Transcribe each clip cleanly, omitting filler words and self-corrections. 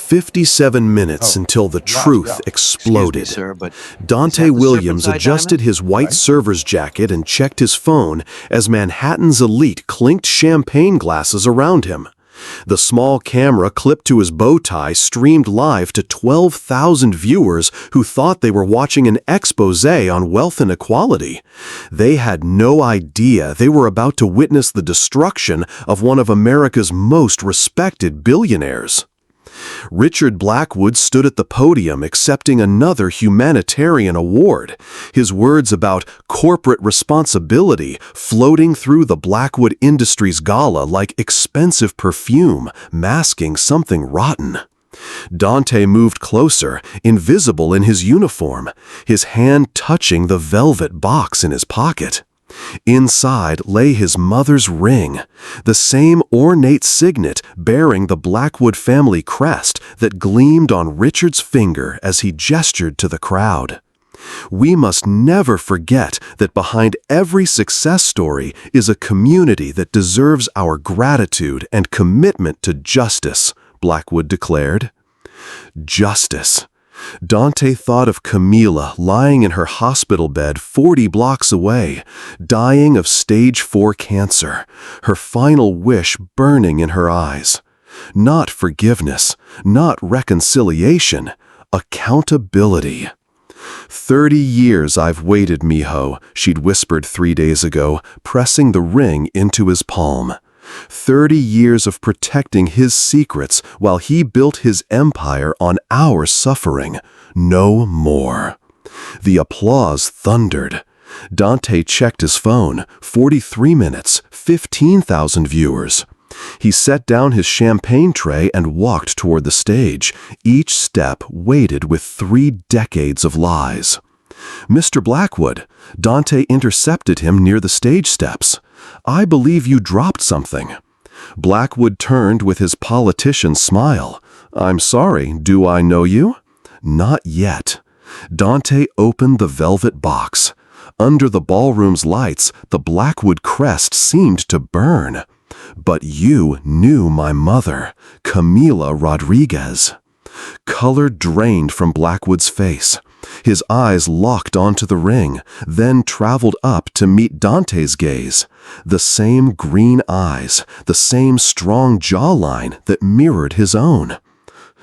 57 minutes until the truth exploded. Excuse me, sir, but Dante Williams adjusted his white server's jacket and checked his phone as Manhattan's elite clinked champagne glasses around him. The small camera clipped to his bow tie streamed live to 12,000 viewers who thought they were watching an exposé on wealth inequality. They had no idea they were about to witness the destruction of one of America's most respected billionaires. Richard Blackwood stood at the podium accepting another humanitarian award, his words about corporate responsibility floating through the Blackwood Industries gala like expensive perfume masking something rotten. Dante moved closer, invisible in his uniform, his hand touching the velvet box in his pocket. Inside lay his mother's ring, the same ornate signet bearing the Blackwood family crest that gleamed on Richard's finger as he gestured to the crowd. We must never forget that behind every success story is a community that deserves our gratitude and commitment to justice, Blackwood declared. Justice. Dante thought of Camila lying in her hospital bed 40 blocks away, dying of stage 4 cancer, her final wish burning in her eyes. Not forgiveness, not reconciliation, accountability. 30 years I've waited, mijo, she'd whispered 3 days ago, pressing the ring into his palm. 30 years of protecting his secrets while he built his empire on our suffering. No more. The applause thundered. Dante checked his phone. 43 minutes, 15,000 viewers. He set down his champagne tray and walked toward the stage, each step weighted with 3 decades of lies. Mr. Blackwood, Dante intercepted him near the stage steps. I believe you dropped something. Blackwood turned with his politician smile. I'm sorry, do I know you? Not yet. Dante opened the velvet box. Under the ballroom's lights, the Blackwood crest seemed to burn. But you knew my mother, Camila Rodriguez. Color drained from Blackwood's face. His eyes locked onto the ring, then traveled up to meet Dante's gaze. The same green eyes, the same strong jawline that mirrored his own.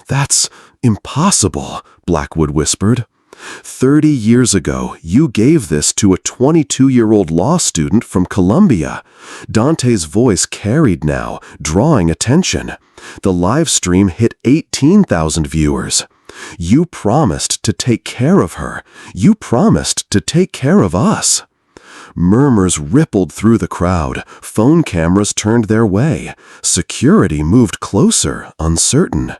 That's impossible, Blackwood whispered. 30 years ago, you gave this to a 22-year-old law student from Columbia. Dante's voice carried now, drawing attention. The live stream hit 18,000 viewers. You promised to take care of her. You promised to take care of us. Murmurs rippled through the crowd. Phone cameras turned their way. Security moved closer, uncertain.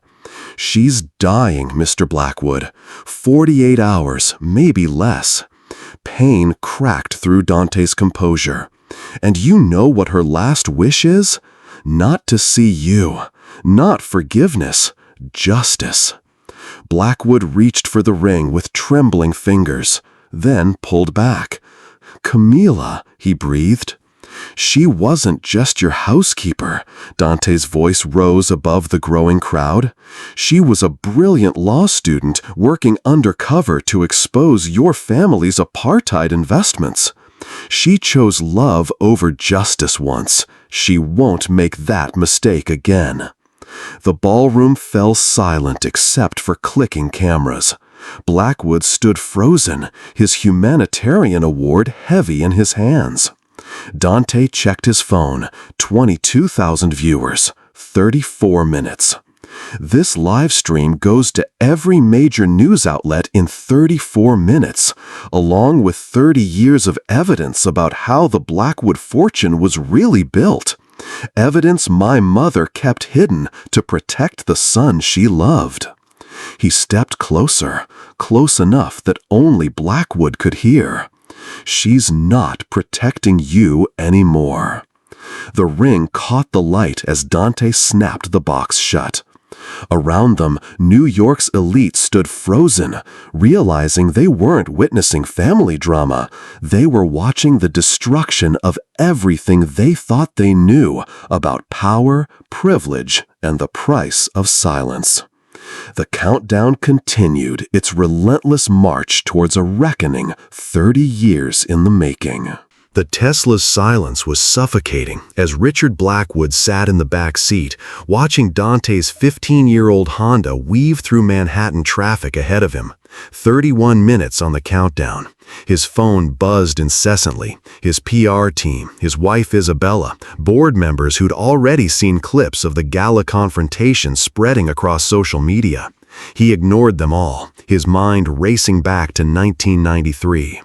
She's dying, Mr. Blackwood. 48 hours, maybe less. Pain cracked through Dante's composure. And you know what her last wish is? Not to see you. Not forgiveness. Justice. Blackwood reached for the ring with trembling fingers, then pulled back. Camila, he breathed. She wasn't just your housekeeper. Dante's voice rose above the growing crowd. She was a brilliant law student working undercover to expose your family's apartheid investments. She chose love over justice once. She won't make that mistake again. The ballroom fell silent except for clicking cameras. Blackwood stood frozen, his humanitarian award heavy in his hands. Dante checked his phone. 22,000 viewers, 34 minutes. This live stream goes to every major news outlet in 34 minutes, along with 30 years of evidence about how the Blackwood fortune was really built. Evidence my mother kept hidden to protect the son she loved. He stepped closer, close enough that only Blackwood could hear. She's not protecting you anymore. The ring caught the light as Dante snapped the box shut. Around them, New York's elite stood frozen, realizing they weren't witnessing family drama. They were watching the destruction of everything they thought they knew about power, privilege, and the price of silence. The countdown continued, its relentless march towards a reckoning 30 years in the making. The Tesla's silence was suffocating as Richard Blackwood sat in the back seat, watching Dante's 15-year-old Honda weave through Manhattan traffic ahead of him. 31 minutes on the countdown. His phone buzzed incessantly. His PR team, his wife Isabella, board members who'd already seen clips of the gala confrontation spreading across social media. He ignored them all, his mind racing back to 1993.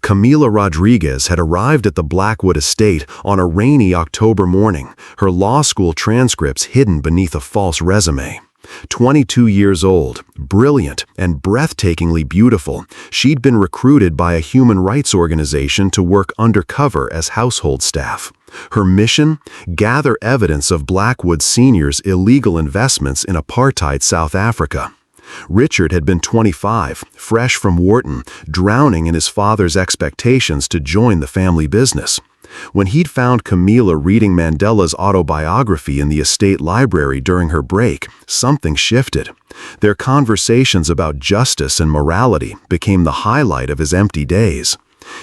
Camila Rodriguez had arrived at the Blackwood estate on a rainy October morning, her law school transcripts hidden beneath a false resume. 22 years old, brilliant, and breathtakingly beautiful, she'd been recruited by a human rights organization to work undercover as household staff. Her mission? Gather evidence of Blackwood Sr.'s illegal investments in apartheid South Africa. Richard had been 25, fresh from Wharton, drowning in his father's expectations to join the family business. When he'd found Camila reading Mandela's autobiography in the estate library during her break, something shifted. Their conversations about justice and morality became the highlight of his empty days.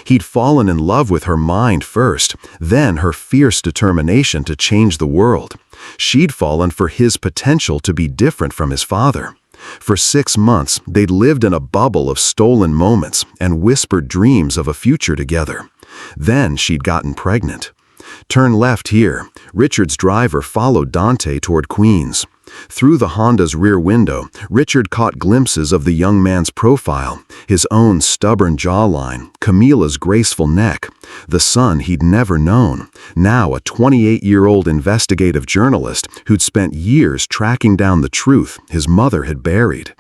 He'd fallen in love with her mind first, then her fierce determination to change the world. She'd fallen for his potential to be different from his father. For 6 months, they'd lived in a bubble of stolen moments and whispered dreams of a future together. Then she'd gotten pregnant. Turn left here. Richard's driver followed Dante toward Queens. Through the Honda's rear window, Richard caught glimpses of the young man's profile, his own stubborn jawline, Camila's graceful neck, the son he'd never known, now a 28-year-old investigative journalist who'd spent years tracking down the truth his mother had buried.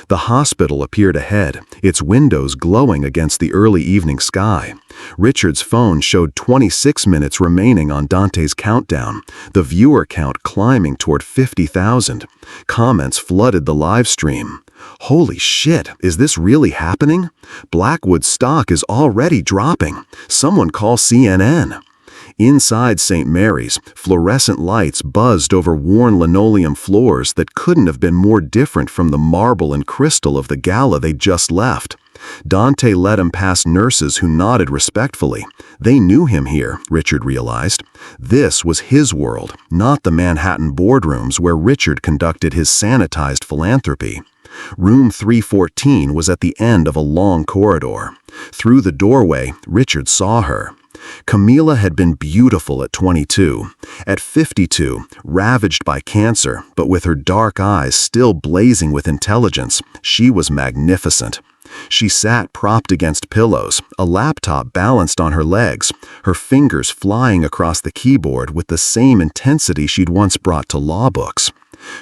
The hospital appeared ahead, its windows glowing against the early evening sky. Richard's phone showed 26 minutes remaining on Dante's countdown, the viewer count climbing toward 50,000. Comments flooded the live stream. "Holy shit, is this really happening? Blackwood stock is already dropping. Someone call CNN." Inside St. Mary's, fluorescent lights buzzed over worn linoleum floors that couldn't have been more different from the marble and crystal of the gala they'd just left. Dante led him past nurses who nodded respectfully. They knew him here, Richard realized. This was his world, not the Manhattan boardrooms where Richard conducted his sanitized philanthropy. Room 314 was at the end of a long corridor. Through the doorway, Richard saw her. Camila had been beautiful at 22. At 52, ravaged by cancer, but with her dark eyes still blazing with intelligence, she was magnificent. She sat propped against pillows, a laptop balanced on her legs, her fingers flying across the keyboard with the same intensity she'd once brought to law books.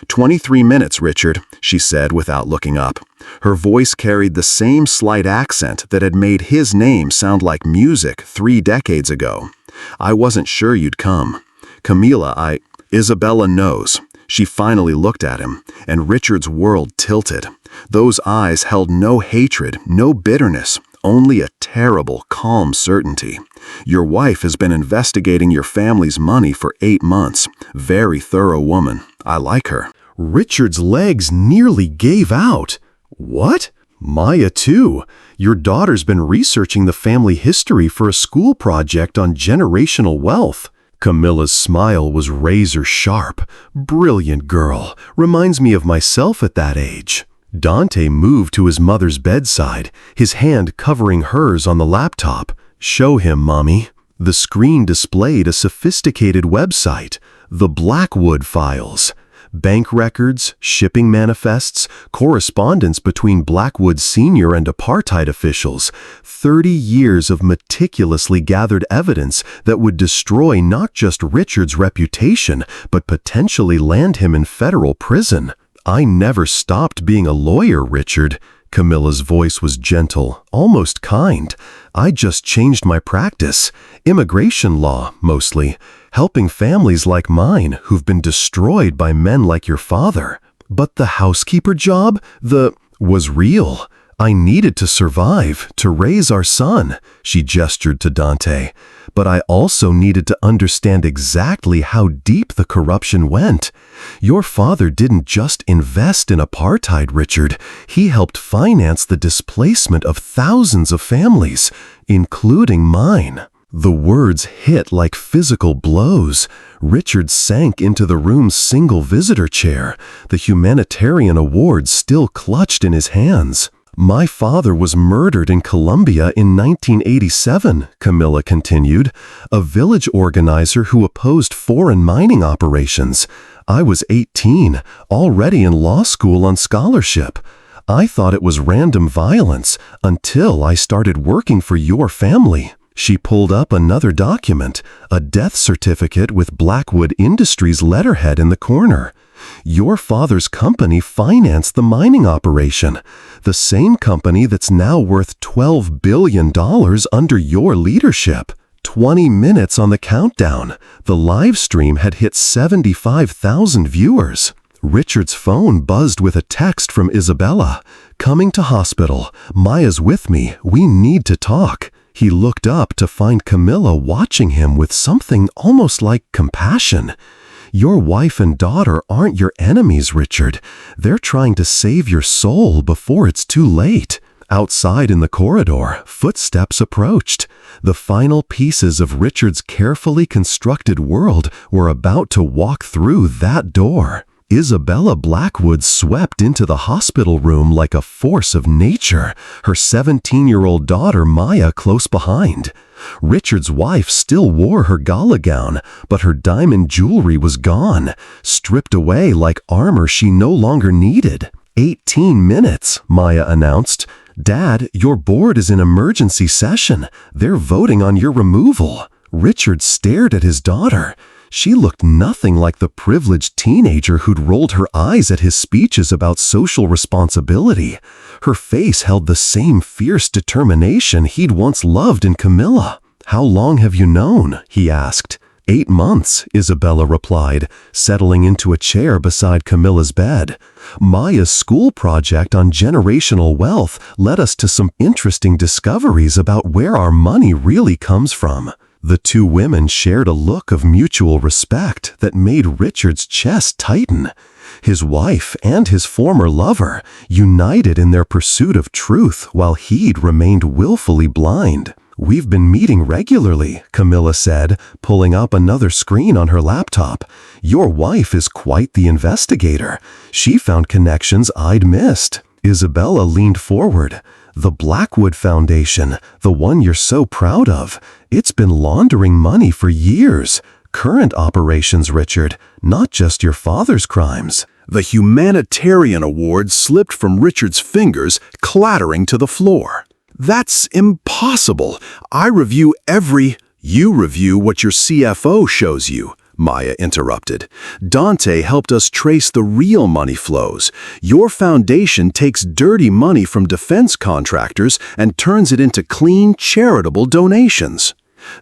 23 minutes, Richard, she said without looking up. Her voice carried the same slight accent that had made his name sound like music 3 decades ago. "I wasn't sure you'd come." "Camila, Isabella knows." She finally looked at him, and Richard's world tilted. Those eyes held no hatred, no bitterness, only a terrible, calm certainty. "Your wife has been investigating your family's money for 8 months. Very thorough woman. I like her." Richard's legs nearly gave out. "What? Maya too. Your daughter's been researching the family history for a school project on generational wealth." Camila's smile was razor sharp. "Brilliant girl. Reminds me of myself at that age." Dante moved to his mother's bedside, his hand covering hers on the laptop. "Show him, Mommy." The screen displayed a sophisticated website, the Blackwood Files. Bank records, shipping manifests, correspondence between Blackwood Sr. and apartheid officials, 30 years of meticulously gathered evidence that would destroy not just Richard's reputation, but potentially land him in federal prison. "I never stopped being a lawyer, Richard." Camila's voice was gentle, almost kind. "I just changed my practice. Immigration law, mostly. Helping families like mine who've been destroyed by men like your father. But the housekeeper job, was real. I needed to survive, to raise our son, she gestured to Dante. But I also needed to understand exactly how deep the corruption went. Your father didn't just invest in apartheid, Richard. He helped finance the displacement of thousands of families, including mine. The words hit like physical blows. Richard sank into the room's single visitor chair, the humanitarian award still clutched in his hands. My father was murdered in Colombia in 1987, Camila continued, a village organizer who opposed foreign mining operations. I was 18, already in law school on scholarship. I thought it was random violence until I started working for your family. She pulled up another document, a death certificate with Blackwood Industries letterhead in the corner. Your father's company financed the mining operation, the same company that's now worth $12 billion under your leadership. 20 minutes on the countdown. The live stream had hit 75,000 viewers. Richard's phone buzzed with a text from Isabella. Coming to hospital. Maya's with me. We need to talk. He looked up to find Camila watching him with something almost like compassion. Your wife and daughter aren't your enemies, Richard. They're trying to save your soul before it's too late. Outside in the corridor, footsteps approached. The final pieces of Richard's carefully constructed world were about to walk through that door. Isabella Blackwood swept into the hospital room like a force of nature, her 17-year-old daughter Maya close behind. Richard's wife still wore her gala gown, but her diamond jewelry was gone, stripped away like armor she no longer needed. 18 minutes, Maya announced. Dad, your board is in emergency session. They're voting on your removal. Richard stared at his daughter. She looked nothing like the privileged teenager who'd rolled her eyes at his speeches about social responsibility. Her face held the same fierce determination he'd once loved in Camila. How long have you known? He asked. 8 months, Isabella replied, settling into a chair beside Camila's bed. Maya's school project on generational wealth led us to some interesting discoveries about where our money really comes from. The two women shared a look of mutual respect that made Richard's chest tighten. His wife and his former lover, united in their pursuit of truth while he'd remained willfully blind. We've been meeting regularly, Camila said, pulling up another screen on her laptop. Your wife is quite the investigator. She found connections I'd missed. Isabella leaned forward. The Blackwood Foundation, the one you're so proud of, it's been laundering money for years. Current operations, Richard, not just your father's crimes. The humanitarian award slipped from Richard's fingers, clattering to the floor. That's impossible. You review what your CFO shows you, Maya interrupted. Dante helped us trace the real money flows. Your foundation takes dirty money from defense contractors and turns it into clean, charitable donations.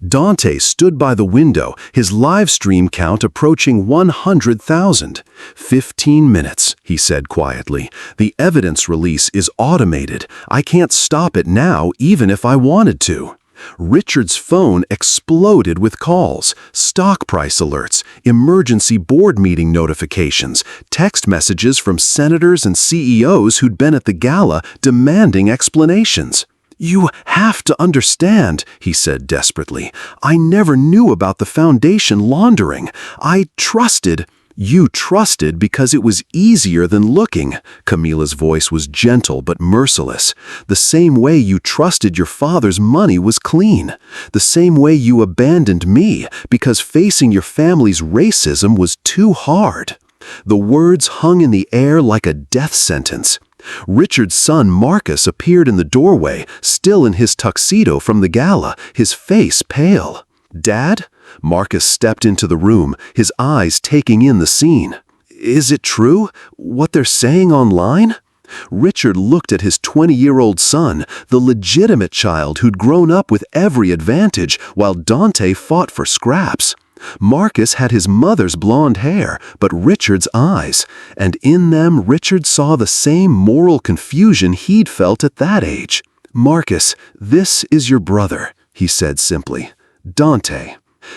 Dante stood by the window, his live stream count approaching 100,000. 15 minutes, he said quietly. The evidence release is automated. I can't stop it now, even if I wanted to. Richard's phone exploded with calls, stock price alerts, emergency board meeting notifications, text messages from senators and CEOs who'd been at the gala demanding explanations. You have to understand, he said desperately. I never knew about the foundation laundering. You trusted because it was easier than looking. Camila's voice was gentle but merciless. The same way you trusted your father's money was clean. The same way you abandoned me because facing your family's racism was too hard. The words hung in the air like a death sentence. Richard's son Marcus appeared in the doorway, still in his tuxedo from the gala, his face pale. Dad? Marcus stepped into the room, his eyes taking in the scene. Is it true, what they're saying online? Richard looked at his 20-year-old son, the legitimate child who'd grown up with every advantage while Dante fought for scraps. Marcus had his mother's blonde hair, but Richard's eyes, and in them Richard saw the same moral confusion he'd felt at that age. "Marcus, this is your brother," he said simply. "Dante."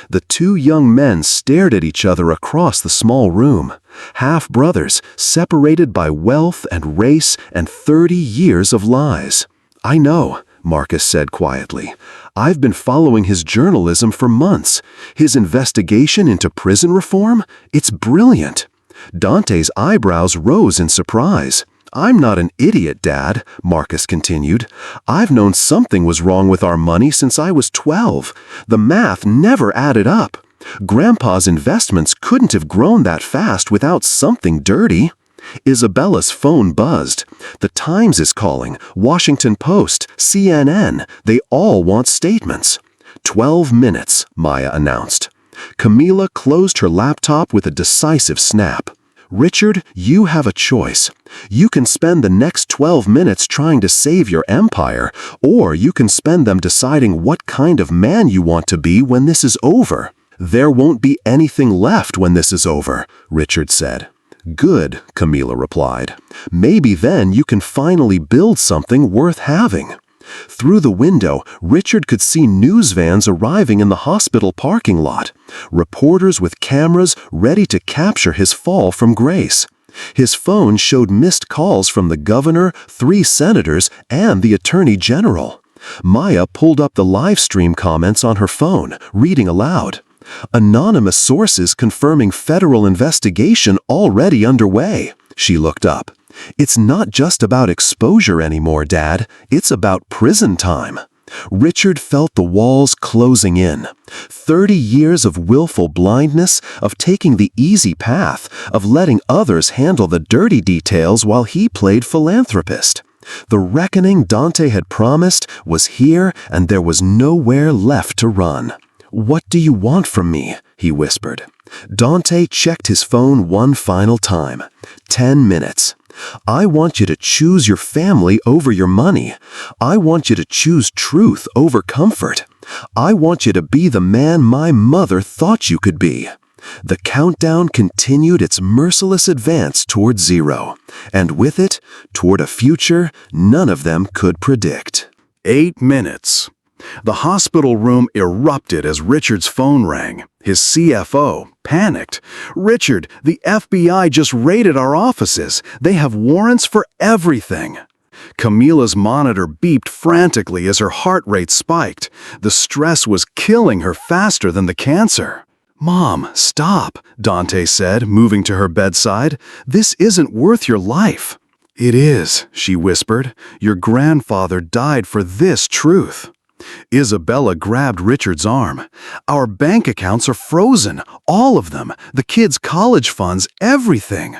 The two young men stared at each other across the small room. Half-brothers, separated by wealth and race and 30 years of lies. "I know," Marcus said quietly. "I've been following his journalism for months. His investigation into prison reform? It's brilliant." Dante's eyebrows rose in surprise. "I'm not an idiot, Dad," Marcus continued. "I've known something was wrong with our money since I was 12. The math never added up. Grandpa's investments couldn't have grown that fast without something dirty." Isabella's phone buzzed. "The Times is calling, Washington Post, CNN, they all want statements." 12 minutes, Maya announced. Camila closed her laptop with a decisive snap. "Richard, you have a choice. You can spend the next 12 minutes trying to save your empire, or you can spend them deciding what kind of man you want to be when this is over." "There won't be anything left when this is over," Richard said. "Good," Camila replied. "Maybe then you can finally build something worth having." Through the window, Richard could see news vans arriving in the hospital parking lot, reporters with cameras ready to capture his fall from grace. His phone showed missed calls from the governor, 3 senators, and the attorney general. Maya pulled up the live stream comments on her phone, reading aloud. "Anonymous sources confirming federal investigation already underway." She looked up. "It's not just about exposure anymore, Dad. It's about prison time." Richard felt the walls closing in. 30 years of willful blindness, of taking the easy path, of letting others handle the dirty details while he played philanthropist. The reckoning Dante had promised was here, and there was nowhere left to run. "What do you want from me?" he whispered. Dante checked his phone one final time. 10 minutes. "I want you to choose your family over your money. I want you to choose truth over comfort. I want you to be the man my mother thought you could be." The countdown continued its merciless advance toward zero, and with it, toward a future none of them could predict. 8 minutes. The hospital room erupted as Richard's phone rang. His CFO panicked. "Richard, the FBI just raided our offices. They have warrants for everything." Camila's monitor beeped frantically as her heart rate spiked. The stress was killing her faster than the cancer. "Mom, stop," Dante said, moving to her bedside. "This isn't worth your life." "It is," she whispered. "Your grandfather died for this truth." Isabella grabbed Richard's arm. "Our bank accounts are frozen, all of them, the kids' college funds, everything."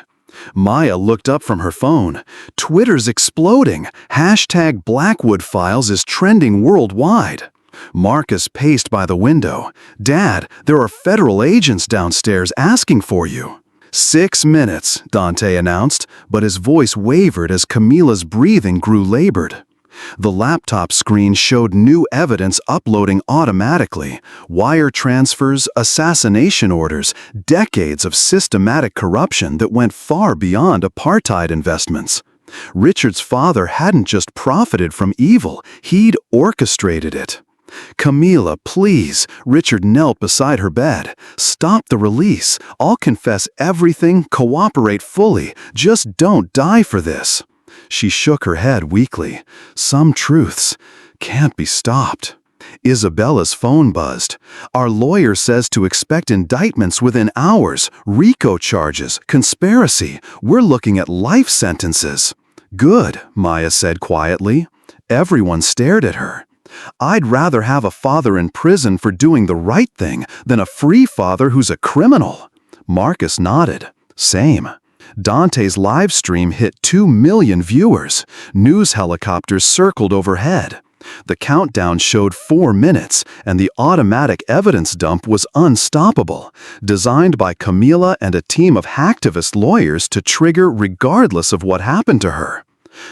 Maya looked up from her phone. "Twitter's exploding. Hashtag Blackwood Files is trending worldwide." Marcus paced by the window. "Dad, there are federal agents downstairs asking for you." 6 minutes, Dante announced, but his voice wavered as Camila's breathing grew labored. The laptop screen showed new evidence uploading automatically, wire transfers, assassination orders, decades of systematic corruption that went far beyond apartheid investments. Richard's father hadn't just profited from evil, he'd orchestrated it. "Camila, please," Richard knelt beside her bed. "Stop the release. I'll confess everything, cooperate fully. Just don't die for this." She shook her head weakly. "Some truths can't be stopped." Isabella's phone buzzed. "Our lawyer says to expect indictments within hours, RICO charges, conspiracy. We're looking at life sentences." "Good," Maya said quietly. Everyone stared at her. "I'd rather have a father in prison for doing the right thing than a free father who's a criminal." Marcus nodded. "Same." Dante's live stream hit 2 million viewers. News helicopters circled overhead. The countdown showed 4 minutes, and the automatic evidence dump was unstoppable, designed by Camila and a team of hacktivist lawyers to trigger regardless of what happened to her.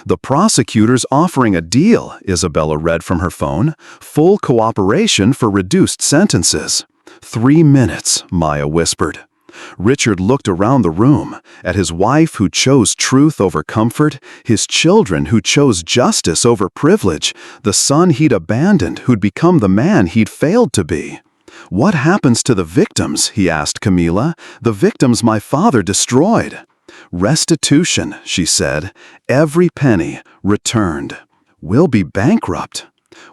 "The prosecutor's offering a deal," Isabella read from her phone. "Full cooperation for reduced sentences." 3 minutes, Maya whispered. Richard looked around the room, at his wife who chose truth over comfort, his children who chose justice over privilege, the son he'd abandoned who'd become the man he'd failed to be. "What happens to the victims?" he asked Camila. "The victims my father destroyed." "Restitution," she said. "Every penny returned." "We'll be bankrupt."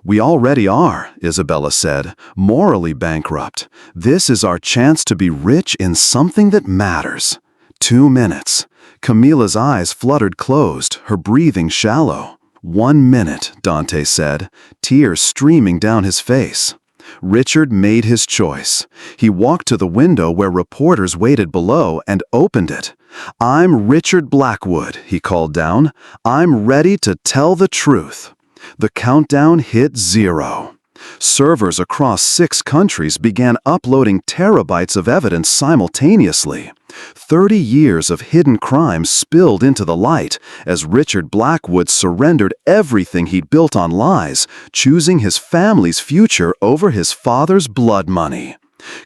"We already are," Isabella said, "morally bankrupt. This is our chance to be rich in something that matters." 2 minutes. Camila's eyes fluttered closed, her breathing shallow. 1 minute, Dante said, tears streaming down his face. Richard made his choice. He walked to the window where reporters waited below and opened it. "I'm Richard Blackwood," he called down. "I'm ready to tell the truth." The countdown hit 0. Servers across 6 countries began uploading terabytes of evidence simultaneously. 30 years of hidden crimes spilled into the light as Richard Blackwood surrendered everything he'd built on lies, choosing his family's future over his father's blood money.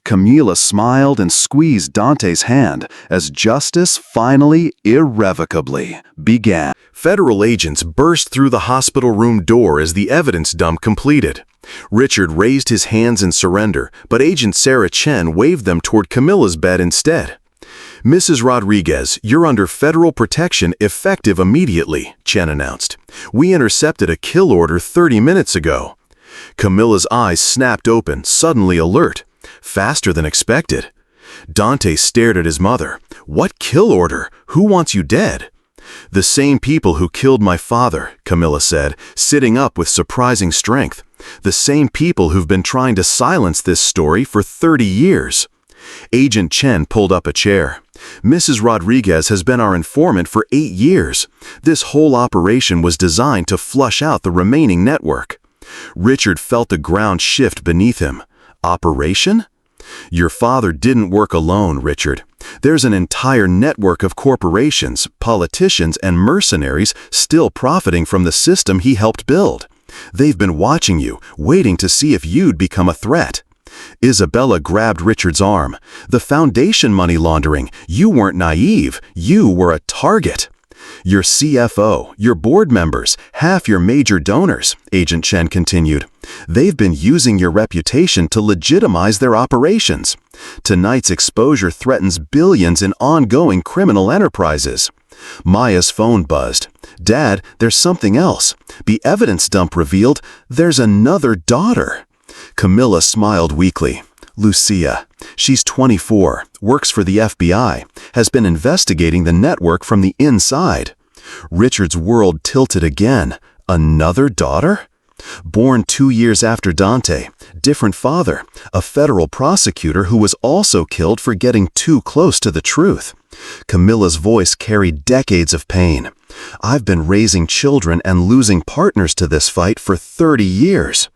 Camila smiled and squeezed Dante's hand as justice finally, irrevocably, began. Federal agents burst through the hospital room door as the evidence dump completed. Richard raised his hands in surrender, but Agent Sarah Chen waved them toward Camila's bed instead. "Mrs. Rodriguez, you're under federal protection effective immediately," Chen announced. "We intercepted a kill order 30 minutes ago." Camila's eyes snapped open, suddenly alert. Faster than expected. Dante stared at his mother. "What kill order? Who wants you dead?" "The same people who killed my father," Camila said, sitting up with surprising strength. "The same people who've been trying to silence this story for 30 years. Agent Chen pulled up a chair. "Mrs. Rodriguez has been our informant for 8 years. This whole operation was designed to flush out the remaining network." Richard felt the ground shift beneath him. "Operation?" "Your father didn't work alone, Richard. There's an entire network of corporations, politicians, and mercenaries still profiting from the system he helped build. They've been watching you, waiting to see if you'd become a threat." Isabella grabbed Richard's arm. "The foundation money laundering. You weren't naive. You were a target." "Your CFO, your board members, half your major donors," Agent Chen continued. "They've been using your reputation to legitimize their operations. Tonight's exposure threatens billions in ongoing criminal enterprises." Maya's phone buzzed. "Dad, there's something else. The evidence dump revealed there's another daughter." Camila smiled weakly. "Lucia. She's 24, works for the FBI, has been investigating the network from the inside." Richard's world tilted again. Another daughter? Born 2 years after Dante, different father, a federal prosecutor who was also killed for getting too close to the truth. Camila's voice carried decades of pain. "I've been raising children and losing partners to this fight for 30 years.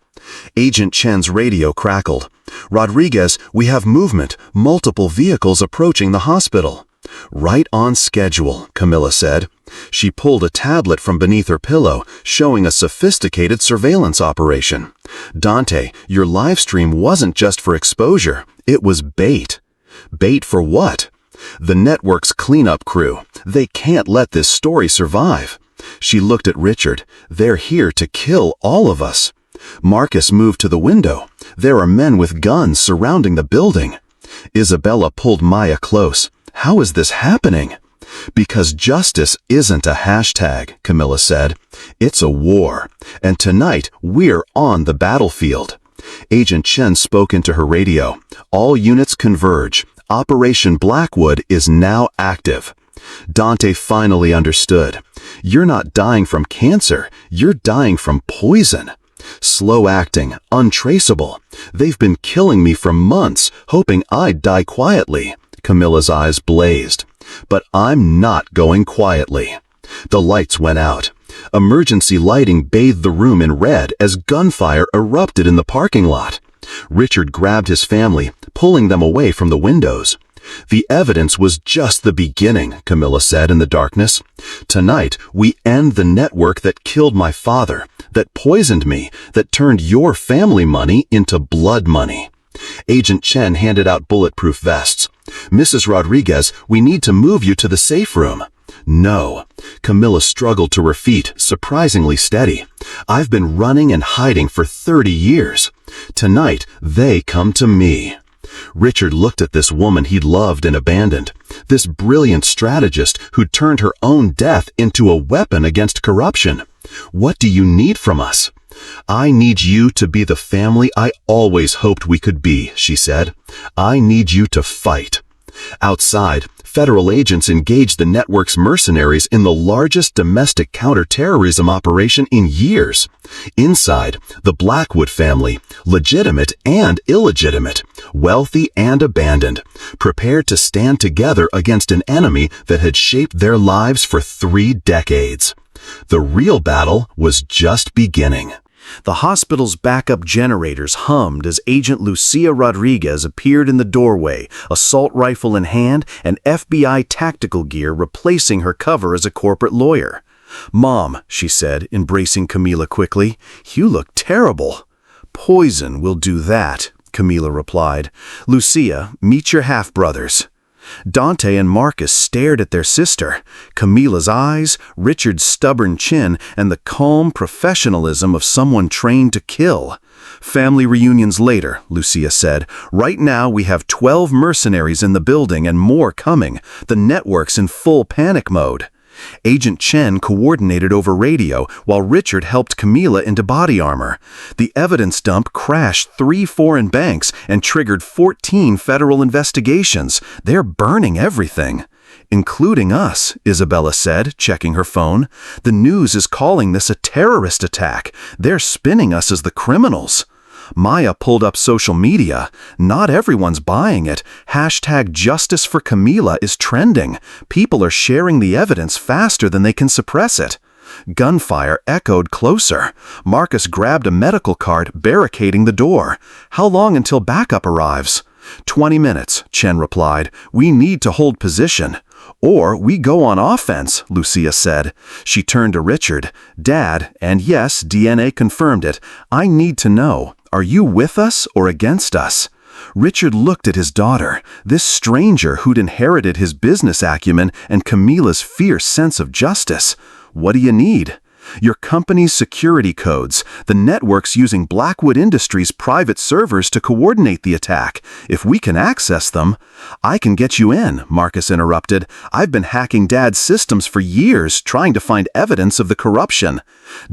Agent Chen's radio crackled. "Rodriguez, we have movement, multiple vehicles approaching the hospital." "Right on schedule," Camila said. She pulled a tablet from beneath her pillow, showing a sophisticated surveillance operation. "Dante, your live stream wasn't just for exposure. It was bait." "Bait for what?" "The network's cleanup crew. They can't let this story survive." She looked at Richard. "They're here to kill all of us." Marcus moved to the window. "There are men with guns surrounding the building." Isabella pulled Maya close. "How is this happening?" "Because justice isn't a hashtag," Camila said. "It's a war. And tonight, we're on the battlefield." Agent Chen spoke into her radio. "All units converge. Operation Blackwood is now active." Dante finally understood. "You're not dying from cancer. You're dying from poison. Slow acting, untraceable. They've been killing me for months, hoping I'd die quietly." Camila's eyes blazed. "But I'm not going quietly." The lights went out. Emergency lighting bathed the room in red as gunfire erupted in the parking lot. Richard grabbed his family, pulling them away from the windows. "The evidence was just the beginning," Camila said in the darkness. "Tonight, we end the network that killed my father, that poisoned me, that turned your family money into blood money." Agent Chen handed out bulletproof vests. "Mrs. Rodriguez, we need to move you to the safe room." "No." Camila struggled to her feet, surprisingly steady. "I've been running and hiding for 30 years. Tonight, they come to me." Richard looked at this woman he'd loved and abandoned, this brilliant strategist who'd turned her own death into a weapon against corruption. "What do you need from us?" "I need you to be the family I always hoped we could be," she said. "I need you to fight." Outside, federal agents engaged the network's mercenaries in the largest domestic counterterrorism operation in years. Inside, the Blackwood family, legitimate and illegitimate, wealthy and abandoned, prepared to stand together against an enemy that had shaped their lives for 3 decades. The real battle was just beginning. The hospital's backup generators hummed as Agent Lucia Rodriguez appeared in the doorway, assault rifle in hand and FBI tactical gear replacing her cover as a corporate lawyer. "Mom," she said, embracing Camila quickly, "you look terrible." "Poison will do that," Camila replied. "Lucia, meet your half-brothers." Dante and Marcus stared at their sister. Camila's eyes, Richard's stubborn chin, and the calm professionalism of someone trained to kill. "Family reunions later," Lucia said. "Right now we have 12 mercenaries in the building and more coming. The network's in full panic mode." Agent Chen coordinated over radio, while Richard helped Camila into body armor. The evidence dump crashed 3 foreign banks and triggered 14 federal investigations. "They're burning everything." "Including us," Isabella said, checking her phone. "The news is calling this a terrorist attack. They're spinning us as the criminals." Maya pulled up social media. "Not everyone's buying it. #Justice for Camila is trending. People are sharing the evidence faster than they can suppress it." Gunfire echoed closer. Marcus grabbed a medical cart, barricading the door. "How long until backup arrives?" 20 minutes, Chen replied. "We need to hold position." "Or we go on offense," Lucia said. She turned to Richard. "Dad, and yes, DNA confirmed it, I need to know, are you with us or against us?" Richard looked at his daughter, this stranger who'd inherited his business acumen and Camila's fierce sense of justice. "What do you need?" "Your company's security codes. The network's using Blackwood Industries' private servers to coordinate the attack. If we can access them—" "I can get you in," Marcus interrupted. "I've been hacking Dad's systems for years, trying to find evidence of the corruption."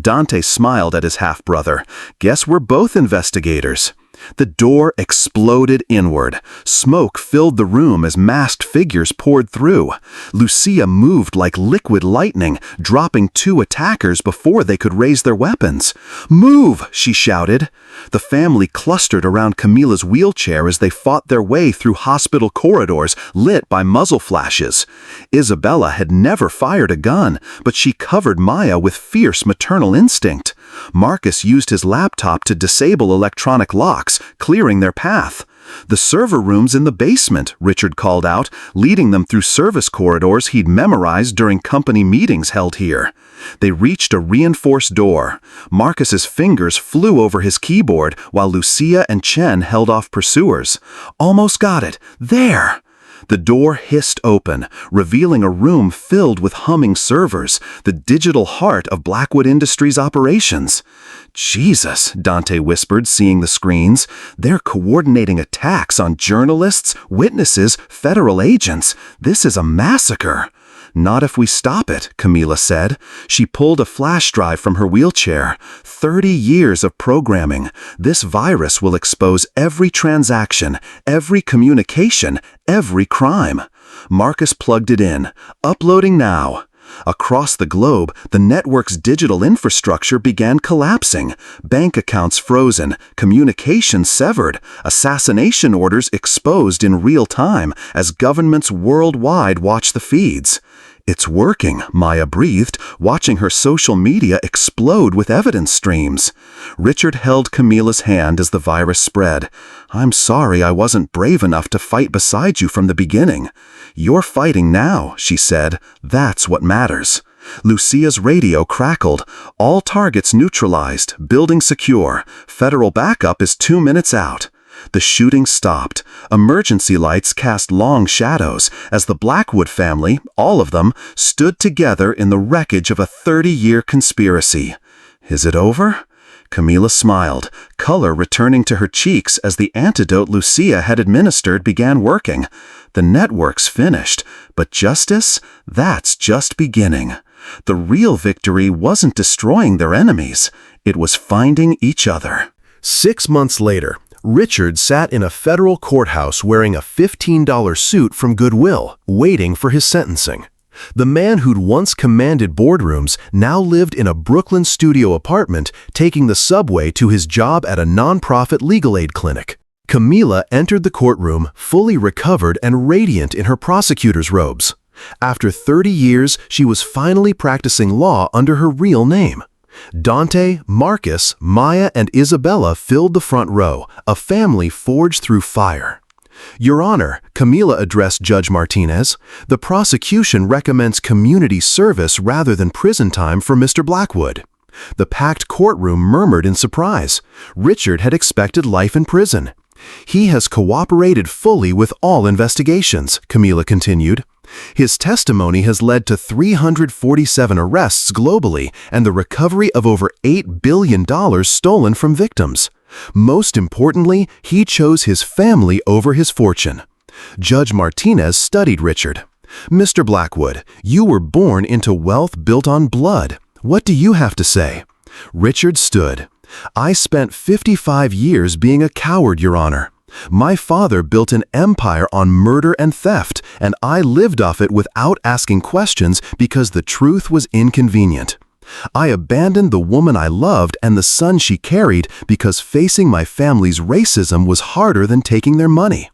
Dante smiled at his half-brother. "Guess we're both investigators." The door exploded inward. Smoke filled the room as masked figures poured through. Lucia moved like liquid lightning, dropping 2 attackers before they could raise their weapons. "Move!" she shouted. The family clustered around Camila's wheelchair as they fought their way through hospital corridors lit by muzzle flashes. Isabella had never fired a gun, but she covered Maya with fierce maternal instinct. Marcus used his laptop to disable electronic locks, clearing their path. "The server room's in the basement," Richard called out, leading them through service corridors he'd memorized during company meetings held here. They reached a reinforced door. Marcus's fingers flew over his keyboard while Lucia and Chen held off pursuers. "Almost got it. There!" The door hissed open, revealing a room filled with humming servers, the digital heart of Blackwood Industries' operations. "Jesus," Dante whispered, seeing the screens. "They're coordinating attacks on journalists, witnesses, federal agents. This is a massacre." "Not if we stop it," Camila said. She pulled a flash drive from her wheelchair. 30 years of programming. This virus will expose every transaction, every communication, every crime. Marcus plugged it in. "Uploading now." Across the globe, the network's digital infrastructure began collapsing. Bank accounts frozen, communications severed, assassination orders exposed in real time as governments worldwide watched the feeds. "It's working," Maya breathed, watching her social media explode with evidence streams. Richard held Camila's hand as the virus spread. "I'm sorry I wasn't brave enough to fight beside you from the beginning." "You're fighting now," she said. "That's what matters." Lucia's radio crackled. "All targets neutralized. Building secure. Federal backup is 2 minutes out." The shooting stopped. Emergency lights cast long shadows as the Blackwood family, all of them, stood together in the wreckage of a 30-year conspiracy. Is it over? Camila smiled, color returning to her cheeks as the antidote Lucia had administered began working. The network's finished, but justice? That's just beginning. The real victory wasn't destroying their enemies. It was finding each other. 6 months later, Richard sat in a federal courthouse wearing a $15 suit from Goodwill, waiting for his sentencing. The man who'd once commanded boardrooms now lived in a Brooklyn studio apartment, taking the subway to his job at a nonprofit legal aid clinic. Camila entered the courtroom fully recovered and radiant in her prosecutor's robes. After 30 years, she was finally practicing law under her real name. Dante, Marcus, Maya, and Isabella filled the front row, a family forged through fire. Your Honor, Camila addressed Judge Martinez, the prosecution recommends community service rather than prison time for Mr. Blackwood. The packed courtroom murmured in surprise. Richard had expected life in prison. He has cooperated fully with all investigations, Camila continued. His testimony has led to 347 arrests globally and the recovery of over $8 billion stolen from victims. Most importantly, he chose his family over his fortune. Judge Martinez studied Richard. Mr. Blackwood, you were born into wealth built on blood. What do you have to say? Richard stood. I spent 55 years being a coward, Your Honor. My father built an empire on murder and theft, and I lived off it without asking questions because the truth was inconvenient. I abandoned the woman I loved and the son she carried because facing my family's racism was harder than taking their money.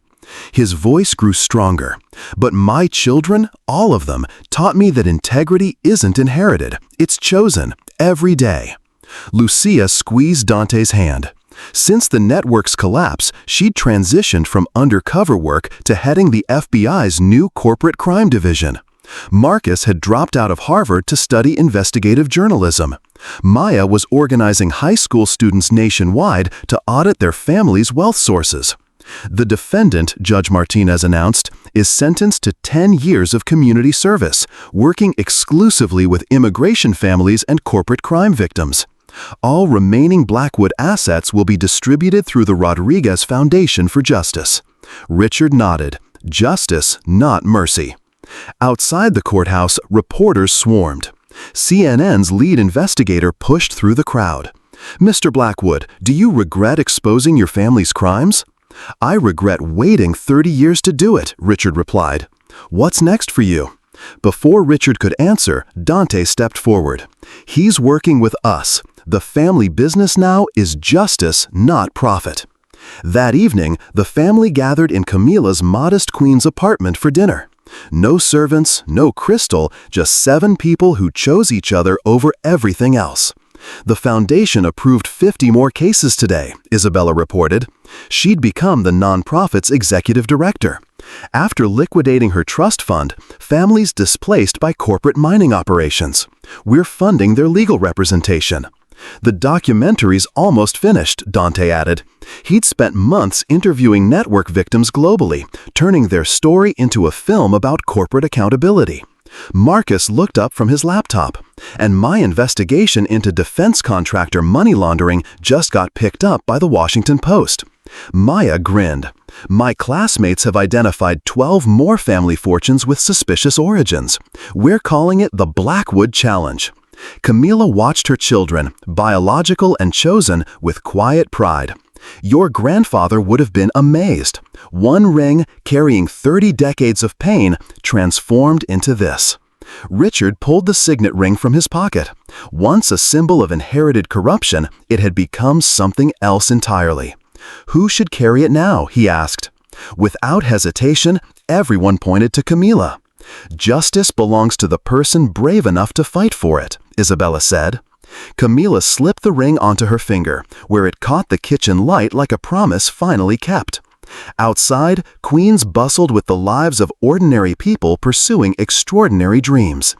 His voice grew stronger. But my children, all of them, taught me that integrity isn't inherited. It's chosen, every day. Lucia squeezed Dante's hand. Since the network's collapse, she'd transitioned from undercover work to heading the FBI's new corporate crime division. Marcus had dropped out of Harvard to study investigative journalism. Maya was organizing high school students nationwide to audit their family's wealth sources. The defendant, Judge Martinez announced, is sentenced to 10 years of community service, working exclusively with immigration families and corporate crime victims. All remaining Blackwood assets will be distributed through the Rodriguez Foundation for Justice. Richard nodded. Justice, not mercy. Outside the courthouse, reporters swarmed. CNN's lead investigator pushed through the crowd. Mr. Blackwood, do you regret exposing your family's crimes? I regret waiting 30 years to do it, Richard replied. What's next for you? Before Richard could answer, Dante stepped forward. He's working with us. The family business now is justice, not profit. That evening, the family gathered in Camila's modest Queens apartment for dinner. No servants, no crystal, just 7 people who chose each other over everything else. The foundation approved 50 more cases today, Isabella reported. She'd become the nonprofit's executive director. After liquidating her trust fund, families displaced by corporate mining operations. We're funding their legal representation. The documentary's almost finished, Dante added. He'd spent months interviewing network victims globally, turning their story into a film about corporate accountability. Marcus looked up from his laptop. And my investigation into defense contractor money laundering just got picked up by the Washington Post. Maya grinned. My classmates have identified 12 more family fortunes with suspicious origins. We're calling it the Blackwood Challenge. Camila watched her children, biological and chosen, with quiet pride. Your grandfather would have been amazed. One ring, carrying 30 decades of pain, transformed into this. Richard pulled the signet ring from his pocket. Once a symbol of inherited corruption, it had become something else entirely. Who should carry it now, he asked. Without hesitation, everyone pointed to Camila. Justice belongs to the person brave enough to fight for it, Isabella said. Camila slipped the ring onto her finger, where it caught the kitchen light like a promise finally kept. Outside, Queens bustled with the lives of ordinary people pursuing extraordinary dreams.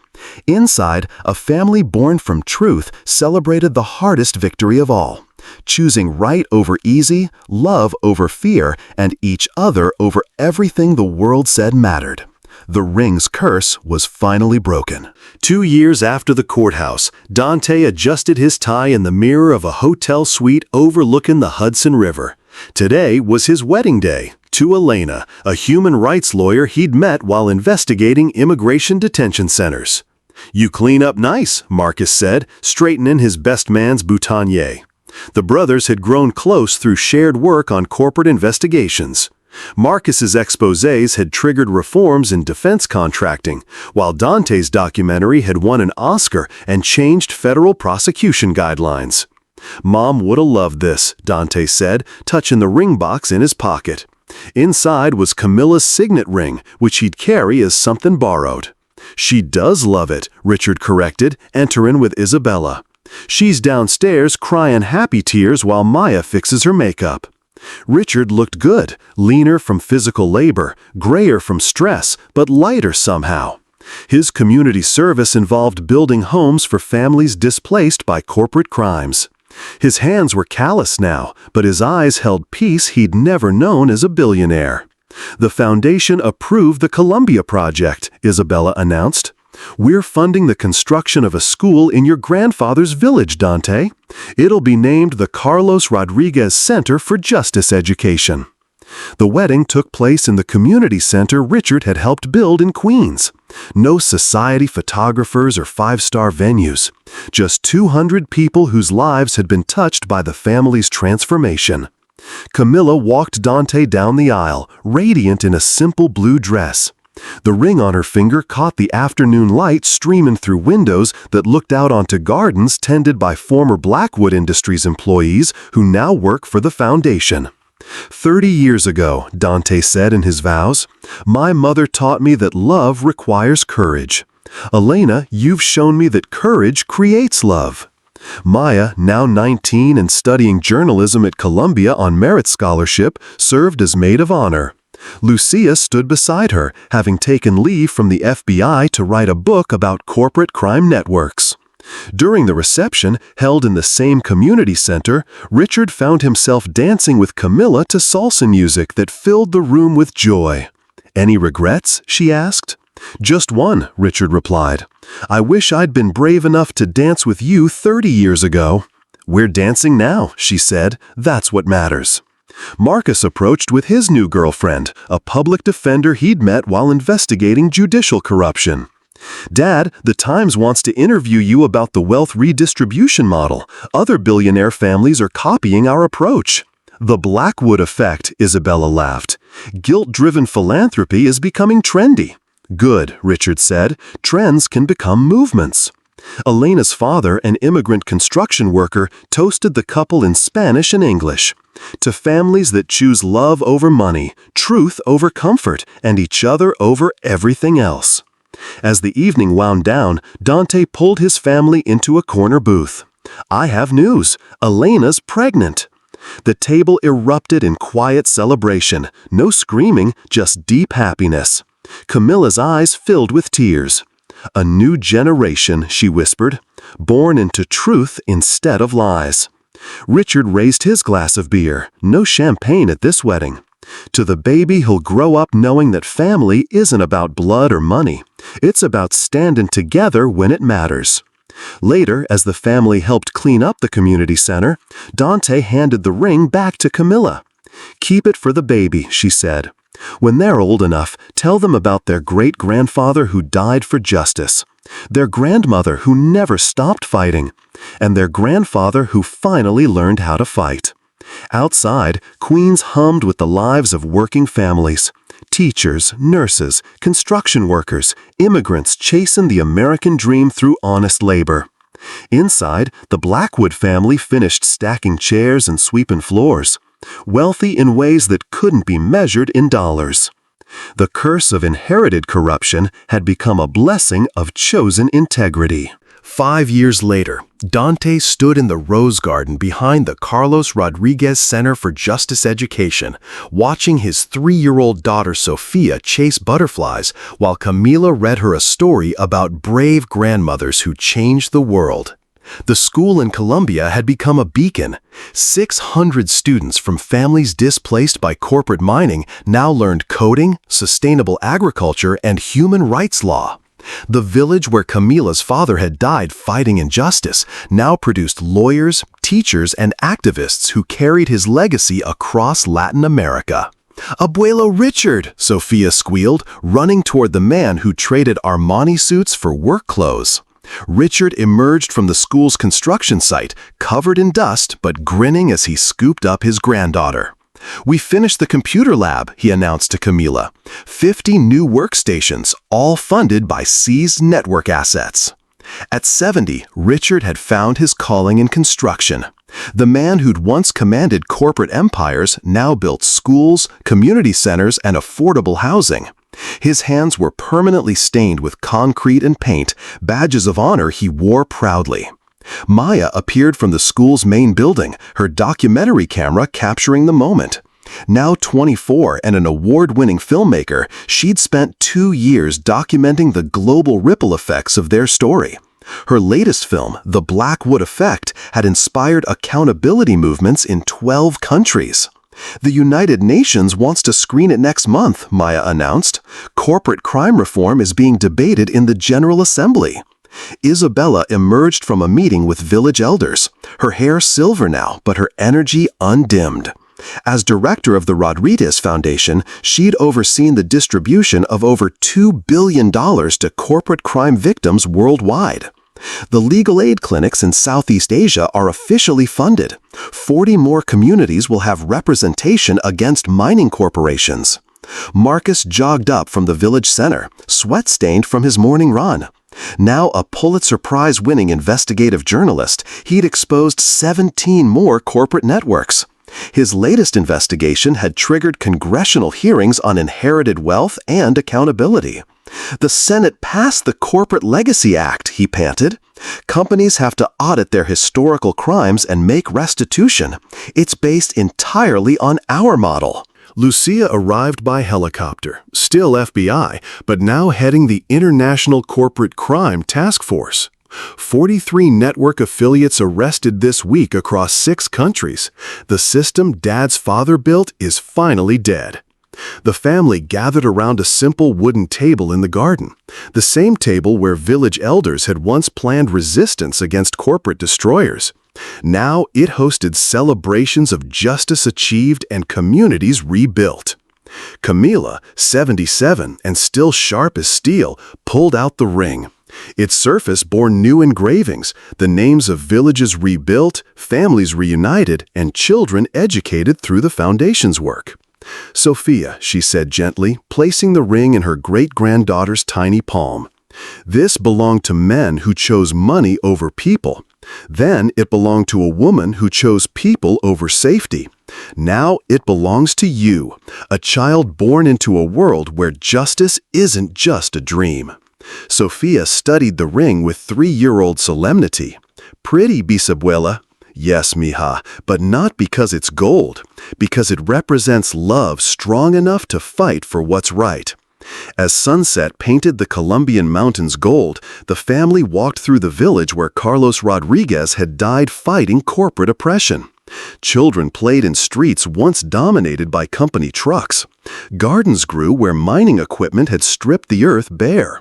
Inside, a family born from truth celebrated the hardest victory of all, choosing right over easy, love over fear, and each other over everything the world said mattered. The ring's curse was finally broken. 2 years after the courthouse, Dante adjusted his tie in the mirror of a hotel suite overlooking the Hudson River. Today was his wedding day to Elena, a human rights lawyer he'd met while investigating immigration detention centers. "You clean up nice," Marcus said, straightening his best man's boutonniere. The brothers had grown close through shared work on corporate investigations. Marcus's exposés had triggered reforms in defense contracting, while Dante's documentary had won an Oscar and changed federal prosecution guidelines. "Mom would have loved this," Dante said, touching the ring box in his pocket. Inside was Camila's signet ring, which he'd carry as something borrowed. "She does love it," Richard corrected, entering with Isabella. "She's downstairs crying happy tears while Maya fixes her makeup." Richard looked good, leaner from physical labor, grayer from stress, but lighter somehow. His community service involved building homes for families displaced by corporate crimes. His hands were callous now, but his eyes held peace he'd never known as a billionaire. "The foundation approved the Columbia Project," Isabella announced. "We're funding the construction of a school in your grandfather's village, Dante. It'll be named the Carlos Rodriguez Center for Justice Education." The wedding took place in the community center Richard had helped build in Queens. No society photographers or five-star venues. Just 200 people whose lives had been touched by the family's transformation. Camila walked Dante down the aisle, radiant in a simple blue dress. The ring on her finger caught the afternoon light streaming through windows that looked out onto gardens tended by former Blackwood Industries employees who now work for the foundation. 30 years ago, Dante said in his vows, "My mother taught me that love requires courage. Elena, you've shown me that courage creates love." Maya, now 19 and studying journalism at Columbia on merit scholarship, served as maid of honor. Lucia stood beside her, having taken leave from the FBI to write a book about corporate crime networks. During the reception, held in the same community center, Richard found himself dancing with Camila to salsa music that filled the room with joy. "Any regrets?" she asked. "Just one," Richard replied. "I wish I'd been brave enough to dance with you 30 years ago." "We're dancing now," she said. "That's what matters." Marcus approached with his new girlfriend, a public defender he'd met while investigating judicial corruption. "Dad, the Times wants to interview you about the wealth redistribution model. Other billionaire families are copying our approach." "The Blackwood effect," Isabella laughed. "Guilt-driven philanthropy is becoming trendy." "Good," Richard said. "Trends can become movements." Elena's father, an immigrant construction worker, toasted the couple in Spanish and English. "To families that choose love over money, truth over comfort, and each other over everything else." As the evening wound down, Dante pulled his family into a corner booth. "I have news. Elena's pregnant." The table erupted in quiet celebration. No screaming, just deep happiness. Camila's eyes filled with tears. "A new generation," she whispered, "born into truth instead of lies." Richard raised his glass of beer. No champagne at this wedding. "To the baby who'll grow up knowing that family isn't about blood or money. It's about standing together when it matters." Later, as the family helped clean up the community center, Dante handed the ring back to Camila. "Keep it for the baby," she said. "When they're old enough, tell them about their great-grandfather who died for justice, their grandmother who never stopped fighting, and their grandfather who finally learned how to fight." Outside, Queens hummed with the lives of working families. Teachers, nurses, construction workers, immigrants chasing the American dream through honest labor. Inside, the Blackwood family finished stacking chairs and sweeping floors, wealthy in ways that couldn't be measured in dollars. The curse of inherited corruption had become a blessing of chosen integrity. 5 years later, Dante stood in the rose garden behind the Carlos Rodriguez Center for Justice Education, watching his 3-year-old daughter Sophia chase butterflies while Camila read her a story about brave grandmothers who changed the world. The school in Colombia had become a beacon. 600 students from families displaced by corporate mining now learned coding, sustainable agriculture, and human rights law. The village where Camila's father had died fighting injustice now produced lawyers, teachers, and activists who carried his legacy across Latin America. "Abuelo Richard," Sophia squealed, running toward the man who traded Armani suits for work clothes. Richard emerged from the school's construction site, covered in dust but grinning as he scooped up his granddaughter. "We finished the computer lab," he announced to Camila. 50 new workstations, all funded by seized network assets. At 70, Richard had found his calling in construction. The man who'd once commanded corporate empires now built schools, community centers, and affordable housing. His hands were permanently stained with concrete and paint, badges of honor he wore proudly. Maya appeared from the school's main building, her documentary camera capturing the moment. Now 24 and an award-winning filmmaker, she'd spent 2 years documenting the global ripple effects of their story. Her latest film, The Blackwood Effect, had inspired accountability movements in 12 countries. "The United Nations wants to screen it next month," Maya announced. "Corporate crime reform is being debated in the General Assembly." Isabella emerged from a meeting with village elders, her hair silver now, but her energy undimmed. As director of the Rodriguez Foundation, she'd overseen the distribution of over $2 billion to corporate crime victims worldwide. The legal aid clinics in Southeast Asia are officially funded. 40 more communities will have representation against mining corporations. Marcus jogged up from the village center, sweat-stained from his morning run. Now a Pulitzer Prize-winning investigative journalist, he'd exposed 17 more corporate networks. His latest investigation had triggered congressional hearings on inherited wealth and accountability. "The Senate passed the Corporate Legacy Act," he panted. "Companies have to audit their historical crimes and make restitution. It's based entirely on our model." Lucia arrived by helicopter, still FBI, but now heading the International Corporate Crime Task Force. 43 network affiliates arrested this week across 6 countries. The system Dad's father built is finally dead. The family gathered around a simple wooden table in the garden, the same table where village elders had once planned resistance against corporate destroyers. Now it hosted celebrations of justice achieved and communities rebuilt. Camila, 77 and still sharp as steel, pulled out the ring. Its surface bore new engravings, the names of villages rebuilt, families reunited, and children educated through the foundation's work. "Sophia," she said gently, placing the ring in her great-granddaughter's tiny palm. "This belonged to men who chose money over people. Then it belonged to a woman who chose people over safety. Now it belongs to you, a child born into a world where justice isn't just a dream." Sophia studied the ring with 3-year-old solemnity. "Pretty, bisabuela." "Yes, mija, but not because it's gold, because it represents love strong enough to fight for what's right." As sunset painted the Colombian mountains gold, the family walked through the village where Carlos Rodriguez had died fighting corporate oppression. Children played in streets once dominated by company trucks. Gardens grew where mining equipment had stripped the earth bare.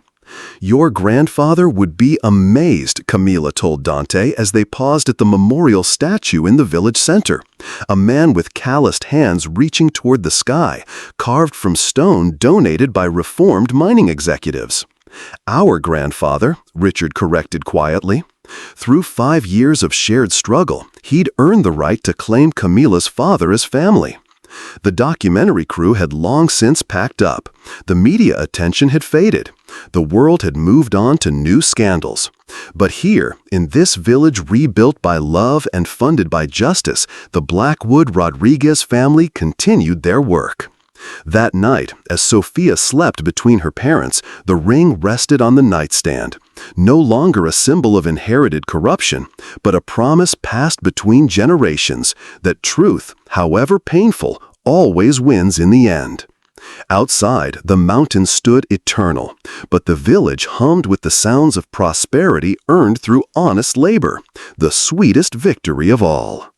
"Your grandfather would be amazed," Camila told Dante as they paused at the memorial statue in the village center. A man with calloused hands reaching toward the sky, carved from stone donated by reformed mining executives. "Our grandfather," Richard corrected quietly. Through 5 years of shared struggle, he'd earned the right to claim Camila's father as family. The documentary crew had long since packed up. The media attention had faded. The world had moved on to new scandals. But here, in this village rebuilt by love and funded by justice, the Blackwood Rodriguez family continued their work. That night, as Sophia slept between her parents, the ring rested on the nightstand, no longer a symbol of inherited corruption, but a promise passed between generations that truth, however painful, always wins in the end. Outside, the mountain stood eternal, but the village hummed with the sounds of prosperity earned through honest labor, the sweetest victory of all.